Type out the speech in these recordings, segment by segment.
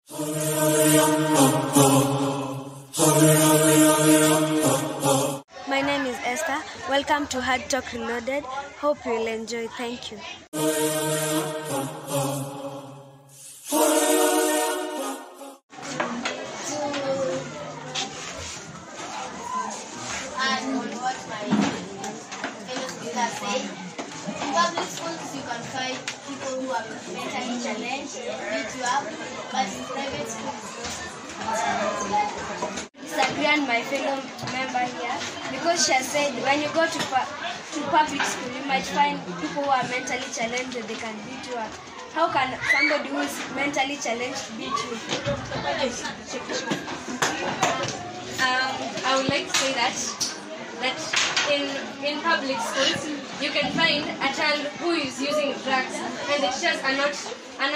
My name is Esther. Welcome to Hard Talk Reloaded. Hope you will enjoy. Thank you. And what my fellow speakers say, in public schools you can find people who are mentally challenged, beat you up, but in private schools, Disagree on my fellow member here because she has said when you go to public school you might find people who are mentally challenged and they can beat you up. How can somebody who is mentally challenged beat you? I would like to say that in public schools you can find a child who is using drugs and the teachers are not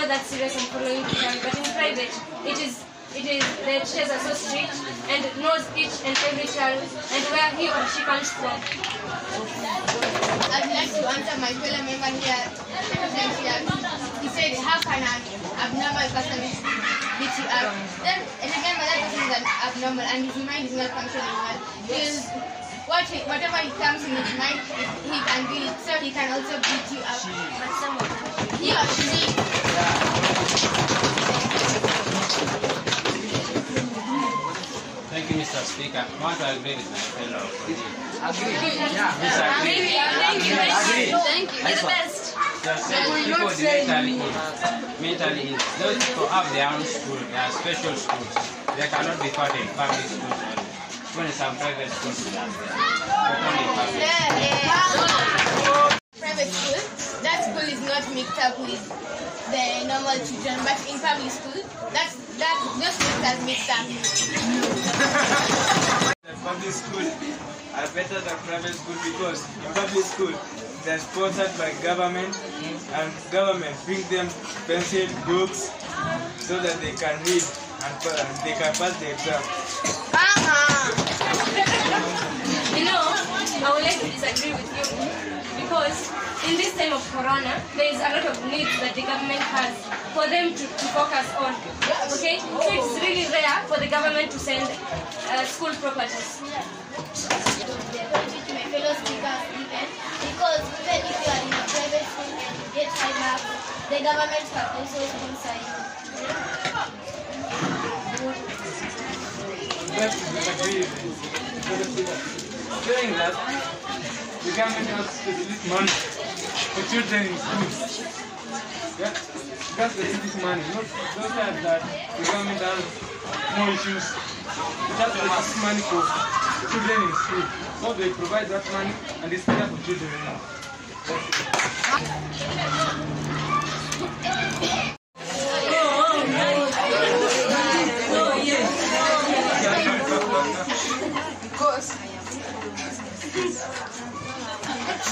that serious in following the child. But in private, the teachers are so strict and knows each and every child and where he or she comes from. I'd like to answer my fellow member here. He said, how can an abnormal person beat you up? Then remember that person is abnormal and his mind is not functioning well. Whatever comes in his mind, he can do it, so he can also beat you up. He or she. Thank you, Mr. Speaker. I want to agree with my fellow colleague. Agree. Disagree. Thank you. You're the best. People with mentally ill, those people have their own school, their special schools. They cannot be taught in public schools only. Even some private schools are there. But only public. Private school, that school is not mixed up with the normal children, but in public school, those schools are mixed up. The public school are better than private school because in public school they're sponsored by government and government brings them pencil books so that they can read and they can pass the exam. You know, I would like to disagree with you because in this time of Corona, there is a lot of needs that the government has for them to focus on. Okay? So it's really rare for the government to send school properties. My fellow speakers even, because even if you are in a private school and you get high marks, the government can also sponsor you. Let's disagree with saying that the government has to release money for children in schools. Yeah? That's specific money, not those times that the government has more issues. That's specific money for children in school. So they provide that money and it's there for children. Because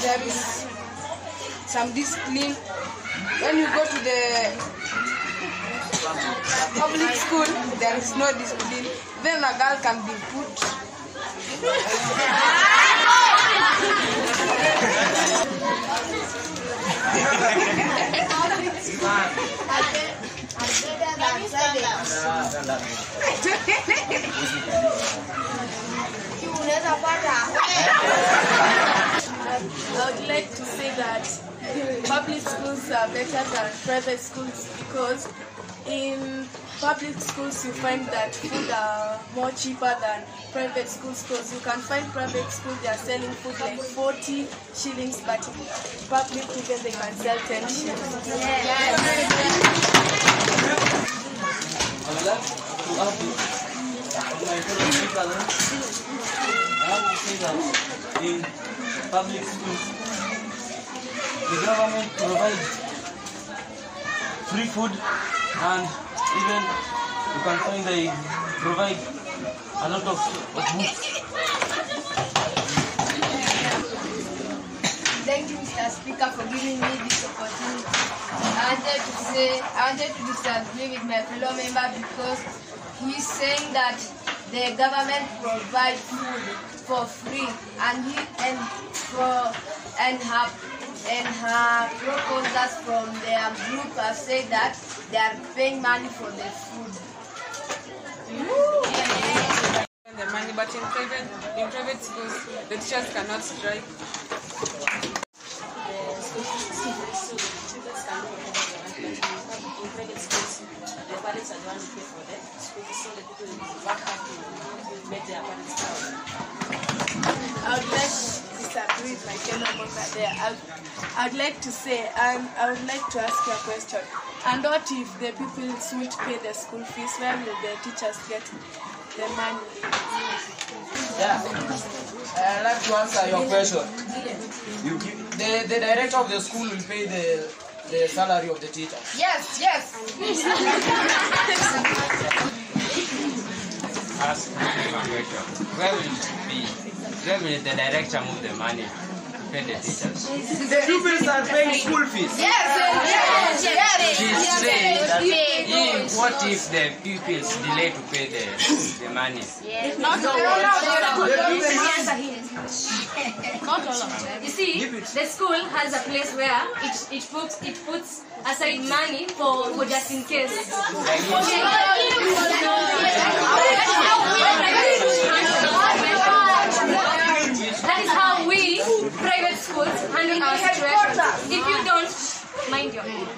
there is some discipline. When you go to the public school, there is no discipline. Then a girl can be put. I would like to say that public schools are better than private schools because in public schools you find that food are more cheaper than private schools because you can find private schools they are selling food like 40 shillings but in public even they can sell 10 shillings. I would like to add my fellow speakers. I have to say that in public schools, the government provides free food and even you can find they provide a lot of books. Thank you, Mr. Speaker, for giving me this opportunity. I wanted to disagree with my fellow member because he is saying that the government provides food for free and and her proposals from their group have said that they are paying money for the food. The money, but in private schools, the teachers cannot strike. In private schools, the parents are the ones who pay for the schools, so the people will work hard to make their parents proud. I would like to disagree with my fellow member there. I would like to say, I would like to ask you a question. And what if the pupils won't pay the school fees? Where will the teachers get the money? Yeah, I'd like to answer your question. The director of the school will pay the salary of the teacher. Yes, yes. Ask a question. Where will the director move the money to pay the teachers? The pupils are paying school fees. Yes. She's saying that what if the pupils delay to pay the money? Not all of them. You see, the school has a place where it puts aside money for just in case. That is how we private schools handle our situation. If you don't, mind your own.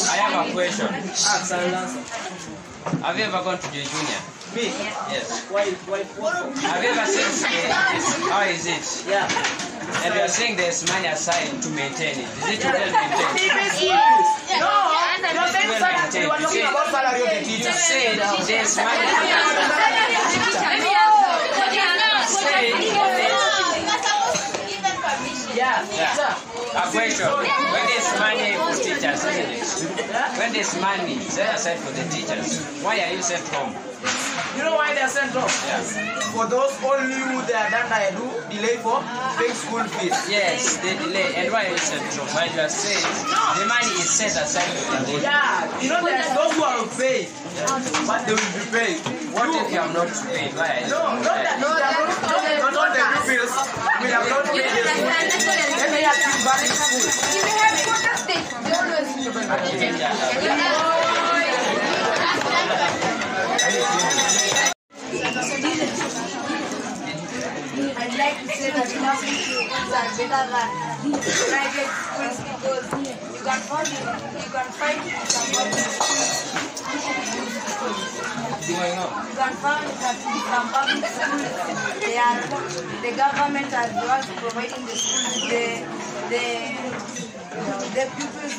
I have a question. Have you ever gone to the junior? Me? Yes. Why? Have you ever seen how is it? Yeah. And you are saying there's money aside to maintain it. Is it well maintained? No, you're saying salary. You are talking about salary of the teacher. You said there's money. Yeah. A question. When there's money for teachers, isn't it? When there's money set aside for the teachers, why are you sent home? You know why they are sent off? Yes. For those only who they are done I do delay for paying school fees. Yes, they delay. And why are you sent home? Why you are saying the money is set aside for the teachers? Yeah, you know there's those who are paid, but they will be paid. What if you have not paid? Why are you No, not all the pupils will have not paid their school fees. Then they have to be back in school. I'd like to say that public schools are better than private schools because you can find some public schools. You can find that some public schools, the government has was providing the schools, the pupils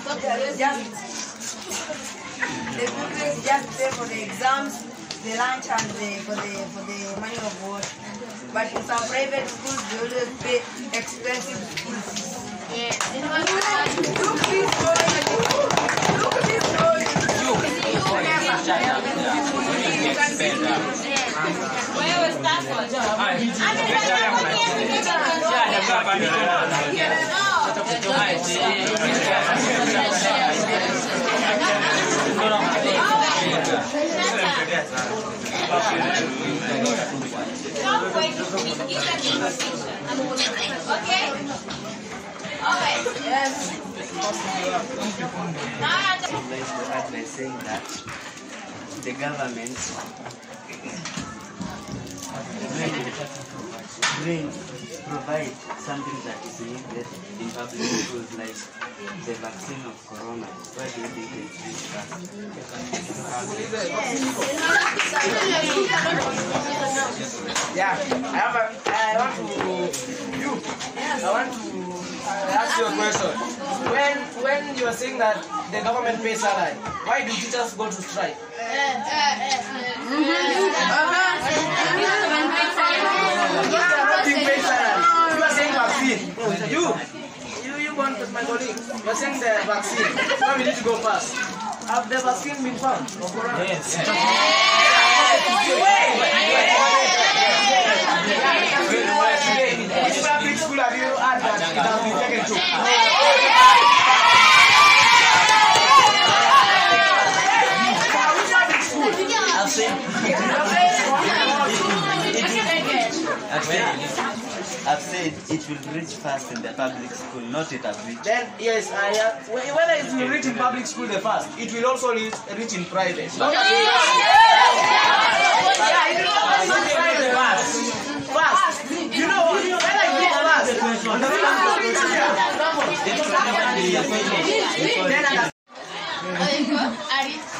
just pay for the exams, the lunch, and for the money of work. But in some private schools, they always pay expensive school fees. Okay? Alright. Yes. By saying that the government provide something that is needed in public schools, like the vaccine of corona. Why do you think it's discussed? Yeah, I want to ask you a question. When you are saying that the government pays salary, why do teachers go to strike? Because they are not being paid salary. You are saying vaccine. You want my colleague. You are saying the vaccine. Now we need to go fast. Have the vaccine been found for corona? Yes. Which public school have you had that it has been taken to? I've said it will reach first in the public school, not it have reached. Then yes, whether it will reach in public school the first, it will also reach in private. First. You know what? When I get first, on the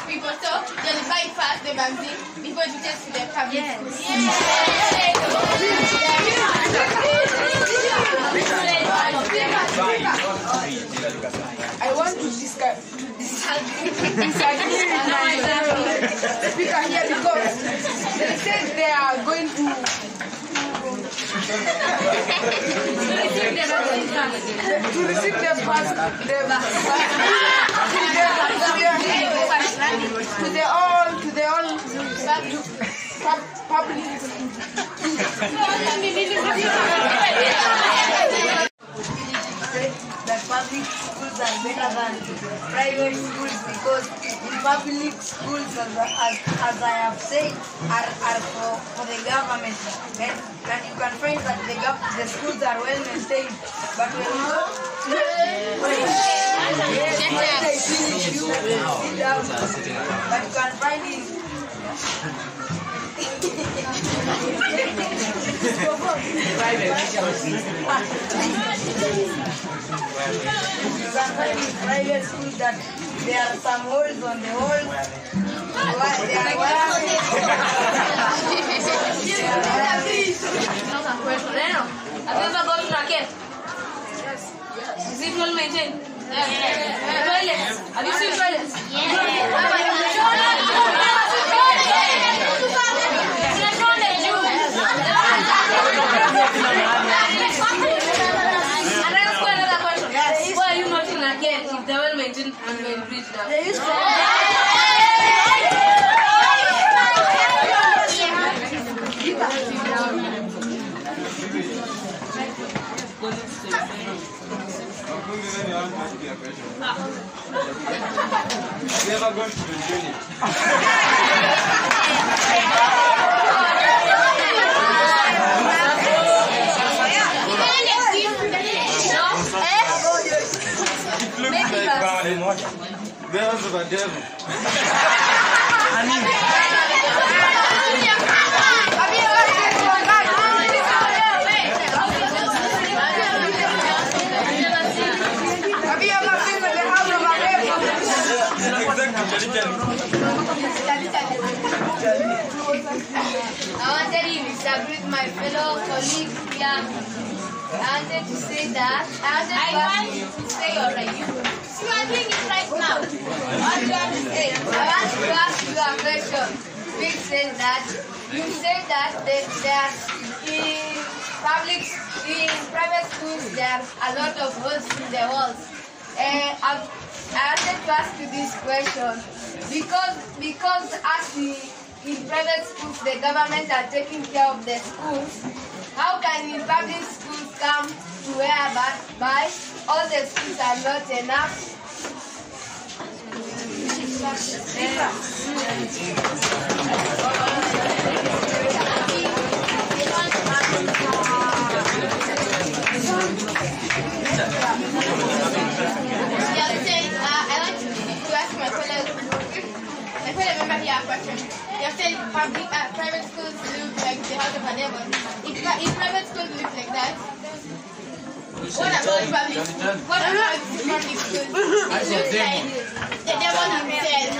people so they'll buy first the vaccine before you test the public school. I want to disagree with my speaker here because they said they are going to receive the first to the all public. That public schools are better than private schools because in public schools, as I have said, are for the government, and you can find that the schools are well maintained. But when you go they finish you sit down, but you can find it. Private schools that there are some holes on the walls. Have you ever gone to a cave? Yes. Is it well maintained? Yes. Toilets? Have you seen toilets? And I ask you another question. Why are you not in a cave if they're well maintained and well breathed out? Never gone to the unit. Girls of a devil. I wanted to disagree with my fellow colleagues here. I wanted to say that. I want you to say alright. You are doing it right now. What do you want to say? I want to ask you a question. Which says that you said that there in private schools there are a lot of holes in the walls. I wanted to ask you this question because as in private schools the government are taking care of the schools. How can in public schools come to whereby all the schools are not enough? Private schools look like the house of a devil. If private schools look like that, what about public schools? What about public schools? It looks like the devil himself.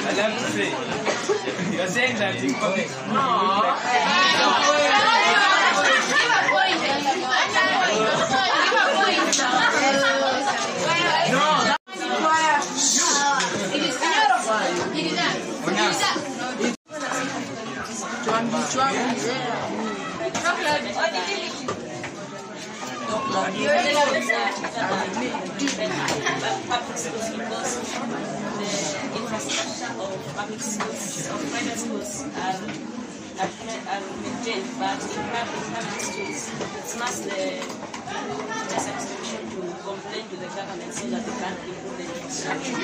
I have to say, you're saying that in public school. public schools because the infrastructure of public schools, of private schools are maintained, but in private schools, it's must the subscription to complain to the government so that they can improve the infrastructure.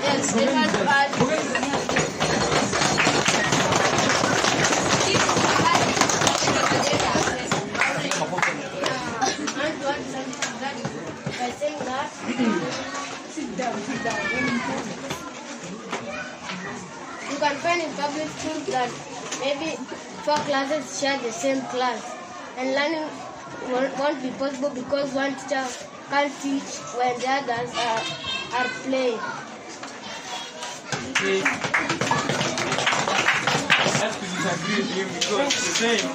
Yes, they have to add. By saying that, sit down. You can find in public schools that maybe 4 classes share the same class, and learning won't be possible because one teacher can't teach when the others are playing. I have to disagree with him because he's saying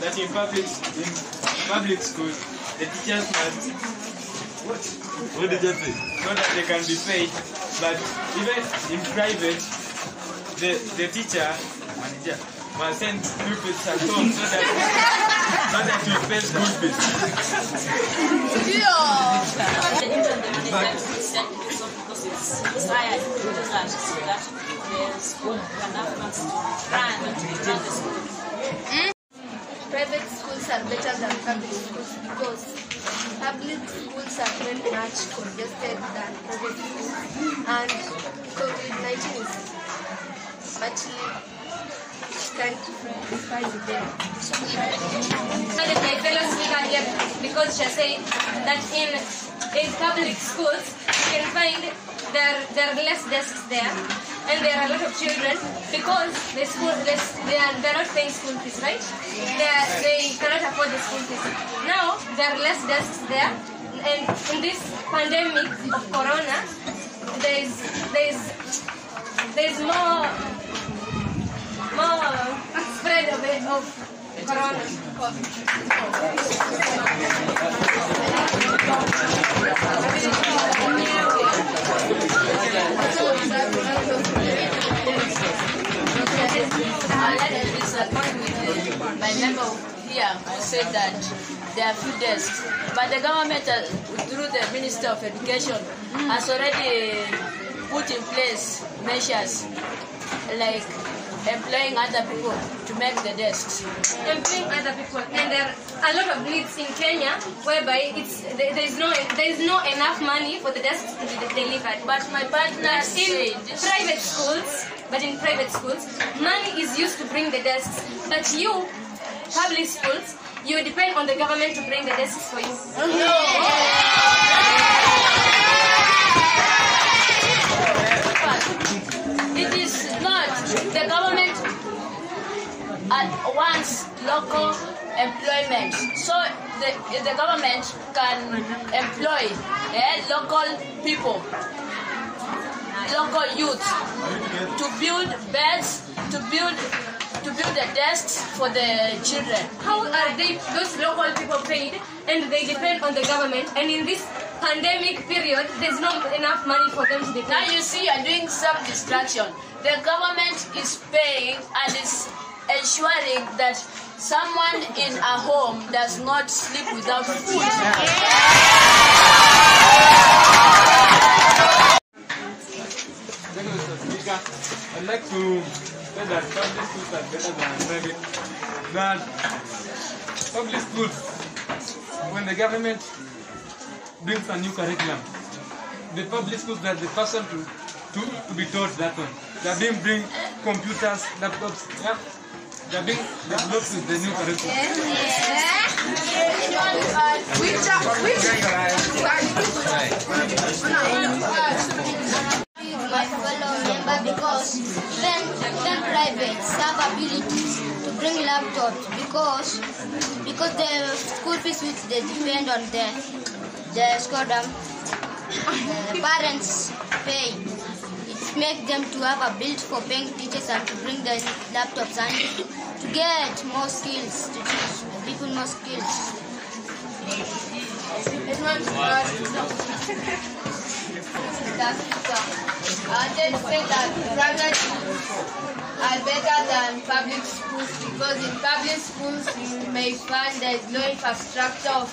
that in public schools, the teachers must What did you say? so that they can be paid, but even in private, the teacher manager must send pupils at home so that you pay school fees. Because it's tired to do that, so that the school can have funds to run the school. Private schools are better than public schools because public schools are very much congested than private schools, and COVID-19 is actually trying to find them. My fellow speaker here because she said that in public schools you can find there are less desks there, and there are a lot of children because they're not paying school fees, right? They cannot afford the school fees. Now there are less desks there, and in this pandemic of corona, there's more spread of corona. My member here said that there are few desks, but the government, through the Minister of Education, has already put in place measures like employing other people to make the desks. Employing other people, and there are a lot of needs in Kenya whereby there is no enough money for the desks to be delivered. But my partner said in private schools, money is used to bring the desks, but you, public schools, you depend on the government to bring the desks for you. It is not the government wants local employment, so the government can employ local people, local youth to build beds, to build the desks for the children. How are those local people paid, and they depend on the government, and in this pandemic period there's not enough money for them to be paid? Now you see, you're doing some distraction. The government is paying and is ensuring that someone in a home does not sleep without food. I'd like to say that public schools are better than private. That public schools, when the government brings a new curriculum, the public schools are the person to be taught that one. They're being bring computers, laptops, yeah. They're being developed with the new curriculum. My fellow member, because even privates have abilities to bring laptops because the school fees which they depend on the parents pay. It makes them to have a bill for paying teachers and to bring the laptops and to get more skills, to teach people more skills. I just say that private schools are better than public schools because in public schools you may find there is no infrastructure of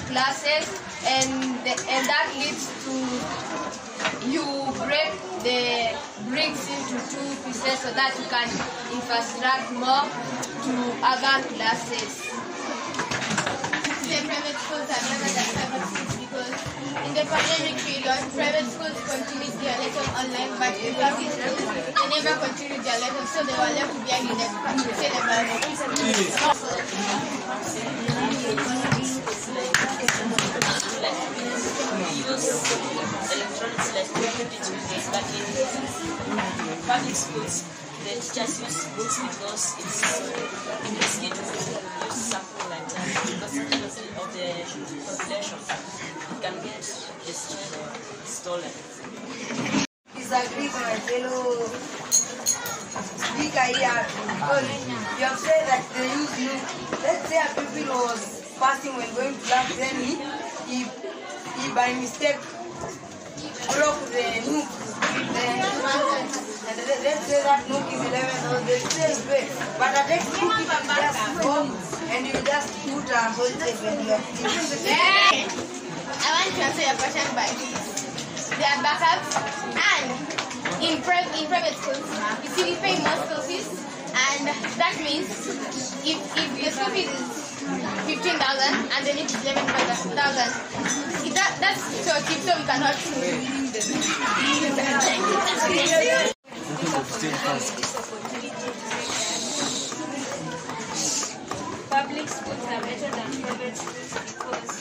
classes, and that leads to you break the bricks into 2 pieces so that you can infrastructure more to other classes. The private schools are better than public schools because in the pandemic period, private schools continued their lessons online, but in public schools, they never continued their lessons, so they were left behind in the electronics like teaching things, but in public schools, the teachers use books because it's risky to use something like that because of the population. It can get destroyed or stolen. Disagree with my fellow speaker here because you have said that they use Nook. Let's say a pupil was passing when going to class, then he by mistake broke the Nook. And let's say that Nook is 11, they still pay. But a textbook you can just go and you just put a whole tape and you are I want to answer your question by this. There are backups, and in private schools, you see we pay more school fees, and that means if the school fees is 15,000 and then it's 11,000, that's so cheap, so we cannot Public schools are better than private schools because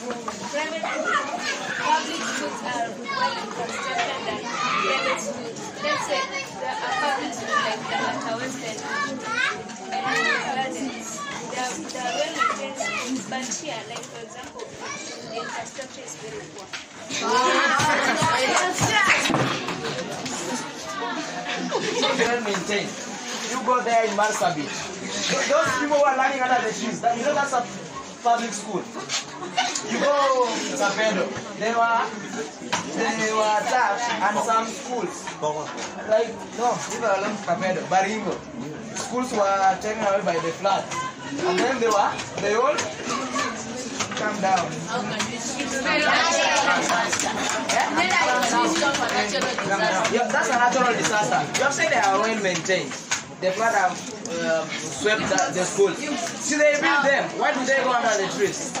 public schools are well constructed than private schools. Let's say a public school like the Western and Gardens, they are well maintained schools, but here, like for example, the infrastructure is very poor. Well maintained. You go there in Marsabit. Those people who are learning under the trees, that's a public school. You go to Sapedo, they were attacked, and some schools, like, no, these are along Sapedo, Baringo, schools were taken away by the flood. And then they all come down. Yeah, that's a natural disaster. You have said they are well maintained. The flood have swept the school. See, they build them. Why do they go under the trees?